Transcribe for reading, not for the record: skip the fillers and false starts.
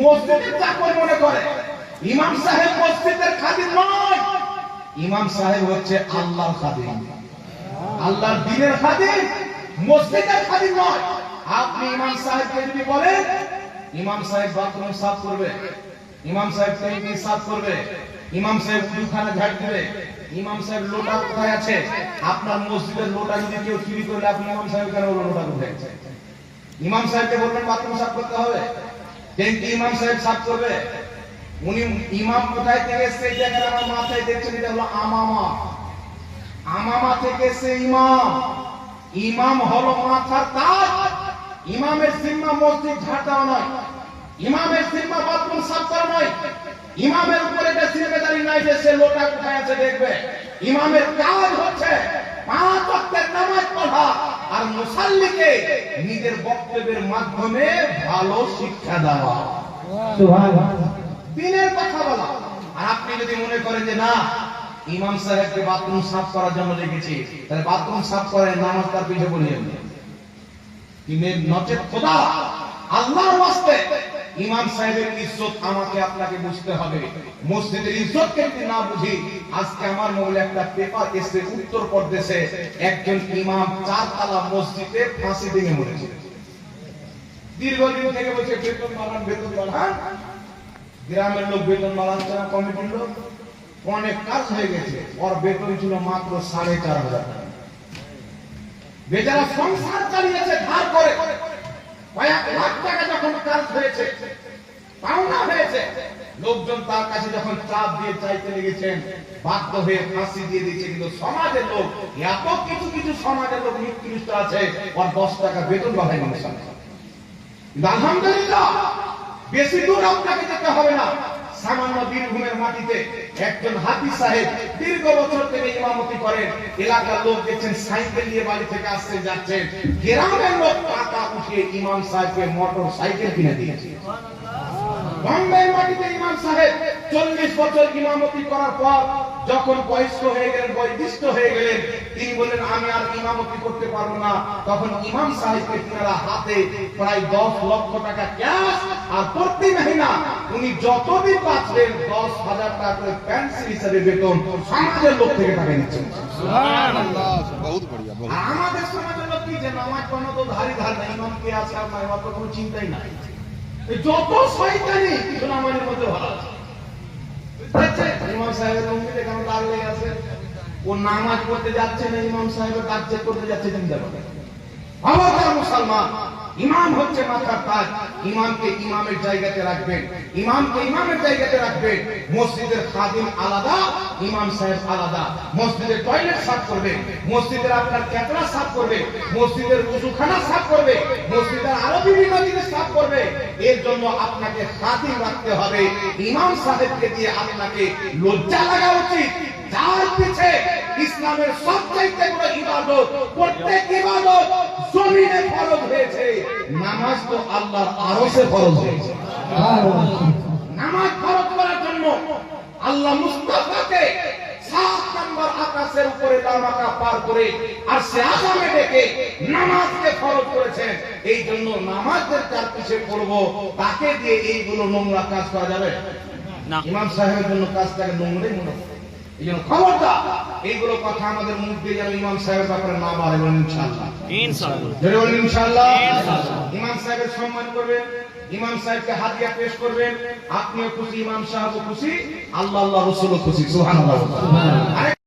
মসজিদের চাকর মনে করে। ইমাম সাহেব মসজিদের খাদিম নয়, ইমাম সাহেব হচ্ছে আল্লাহর খাদিম, আল্লাহর দ্বীনের খাদিম, মসজিদের খাদিম নয়। আপনি ইমাম সাহেবকে যদি বলেন ইমাম সাহেব বাথরুম সাফ করবে, ইমাম সাহেব ট্যাঙ্কি সাফ করবে, ইমাম সাহেব উজুখানা ঝাড় দেবে, ইমাম সাহেব লোটা কোথায় আছে, আপনার মসজিদের লোটা যদি কেউ চুরি করলে আপনি ইমাম সাহেব কেন বলবেন লোটা কোথায় আছে? ইমাম সাহেবকে বলবেন বাথরুম সাফ করতে হবে, ট্যাঙ্কি ইমাম সাহেব সাফ করবে। উনি ইমাম কোথায় থেকে এসেছে এই জায়গায় আমার মাথায় দেখছেন, এটা হলো আমামা, আমামা থেকে এসে ইমাম। ইমাম হলো মাথার তাজ। ইমামের জিম্মা মসজিদ ঝাড় দেওয়া নয়, ইমামের জিম্মা বাথরুম সাফ করা নয়, ইমামের উপরে এটা জিম্মেদারি নাই যে সে লোটা কোথায় আছে দেখবে। ইমামের কাজ হচ্ছে 5 ওয়াক্তের নামাজ পড়া আর মুসাল্লিকে নিজের বক্তব্যের মাধ্যমে ভালো শিক্ষা দেওয়া, সুবহানাল্লাহ, দ্বীনের কথা বলা। আর আপনি যদি মনে করেন যে না ইমাম সাহেবকে বাথরুম সাফ করার জন্য রেখেছি, তাহলে বাথরুম সাফ করে নামাজ তার পিছে বলিয়েন তিনের নচেত খোদা আল্লাহর ওয়াস্তে ইমাম সাহেবের ইজ্জত আমাকে আপনাকে বুঝতে হবে। মসজিদের ইজ্জতকে যদি না বুঝি, আজকে আমার মোবাইলে একটা পেপার এসে উত্তরপ্রদেশে একজন ইমাম 4 তলা মসজিদে ফাঁসি দিয়ে মরেছে। দীর্ঘদিন থেকে বলছে বেতন বাড়ান, বেতন বাড়ান। গ্রামের লোক বেতন বাড়াচ্ছে না, কমিটির লোক অনেক কাজ হয়ে গেছে, ওর বেতন ছিল মাত্র 4,500 টাকা। বেচারা সংসার চালিয়েছে ধার করে, কয়েক লাখ টাকা যখন কাজ হয়েছে, পাওনা হয়েছে, লোকজন তার কাছে যখন চাপ দিয়ে চাইতে লেগেছেন, বাধ্য হয়ে ফাঁসি দিয়ে দিয়েছে। কিন্তু সমাজের লোক, এত কিছু কিছু সমাজের লোক নিকৃষ্ট আছে, ওর 10 টাকা বেতন বাড়ায়নি। কিন্তু আলহামদুলিল্লাহ বেশি দূর আপনাকে যেতে হবে না। সামান্য বীরভূমের মাটিতে একজন হাফিজ সাহেব দীর্ঘ বছর থেকে ইমামতি করেন। এলাকার লোক দেখছেন সাইকেল নিয়ে বাড়ি থেকে আসছে যাচ্ছেন, গ্রামের লোক টাকা উঠিয়ে ইমাম সাহেবকে মোটর সাইকেল কিনে দিয়েছে। বম্বের মাটিতে ইমাম সাহেব 40 বছর ইমামতি করার পর যখন বয়স্ক হয়ে গেলেন, বয়োজ্যেষ্ঠ হয়ে গেলেন, তিনি বললেন আমি আর ইমামতি করতে পারবো না। তখন ইমাম সাহেবকে তিনারা হাতে প্রায় 10 লক্ষ টাকা ক্যাশ আর প্রতি মাহিনা উনি যতদিন বাঁচবেন 10,000 টাকা করে পেনশন হিসেবে বেতন সমাজের লোক থেকে টাকা নিচ্ছেন। সুবহানাল্লাহ, বহুত বড়িয়া। আমাদের সমাজের লোক কি যে নামাজ পড়ানো তো ধারি ধার নাই, ইমাম কে আছে আর নাই, অত কোনো চিন্তাই নাই। যত শয়তানি কিছু নামাজের মধ্যে ভালো আছে। ইমাম সাহেবের মন্দিরে কেন দাগ লেগে আছে? ও নামাজ পড়তে যাচ্ছে না, ইমাম সাহেবের কাজ চেক করতে যাচ্ছে। আমার মুসলমান, ইমাম হচ্ছে মাথার তাজ। ইমামকে ইমামের জায়গাতে রাখবেন, ইমামকে ইমামের জায়গাতে রাখবেন। মসজিদের খাদিম আলাদা, ইমাম সাহেব আলাদা। মসজিদের টয়লেট সাফ করবে, মসজিদের আপনার ক্যাতরা সাফ করবে, মসজিদের উজুখানা সাফ করবে, মসজিদের আরো বিভিন্ন জিনিস সাফ করবে। এর জন্য আপনাকে খাদিম রাখতে হবে। ইমাম সাহেবকে দিয়ে আপনাকে লজ্জা লাগা উচিত। যার পিছে ইসলামের সবচাইতে বড় ইবাদত, প্রত্যেক ইবাদত জমিনে ফরজ হয়েছে, নামাজ তো আল্লাহর আরশে ফরজ হয়েছে। নামাজ ফরজ করার জন্য আল্লাহ মুস্তাফাকে 7 নম্বর আকাশের উপরে তামাকা পার করে আরশে আযমে ডেকে নামাজকে ফরজ করেছেন। এই জন্য নামাজের যার পিছে পড়ব, তাকে দিয়ে এইগুলো নোংরা কাজ করা যাবে না। ইমাম সাহেবের জন্য কাজটাকে নোংরাই মনে হয়। এই জন্য খবরদার এইগুলো কথা আমাদের মুখ দিয়ে যেন ইমাম সাহেবের ব্যাপারে না বাড়ে। ইনশাআল্লাহ, ইনশাআল্লাহ, ইনশাআল্লাহ। ইমাম সাহেবের সম্মান করবেন, ইমাম সাহেবকে হাদিয়া পেশ করবেন। আপনিও খুশি, ইমাম সাহেবও খুশি, আল্লাহ আল্লাহ রাসূলও খুশি। সুবহানাল্লাহ।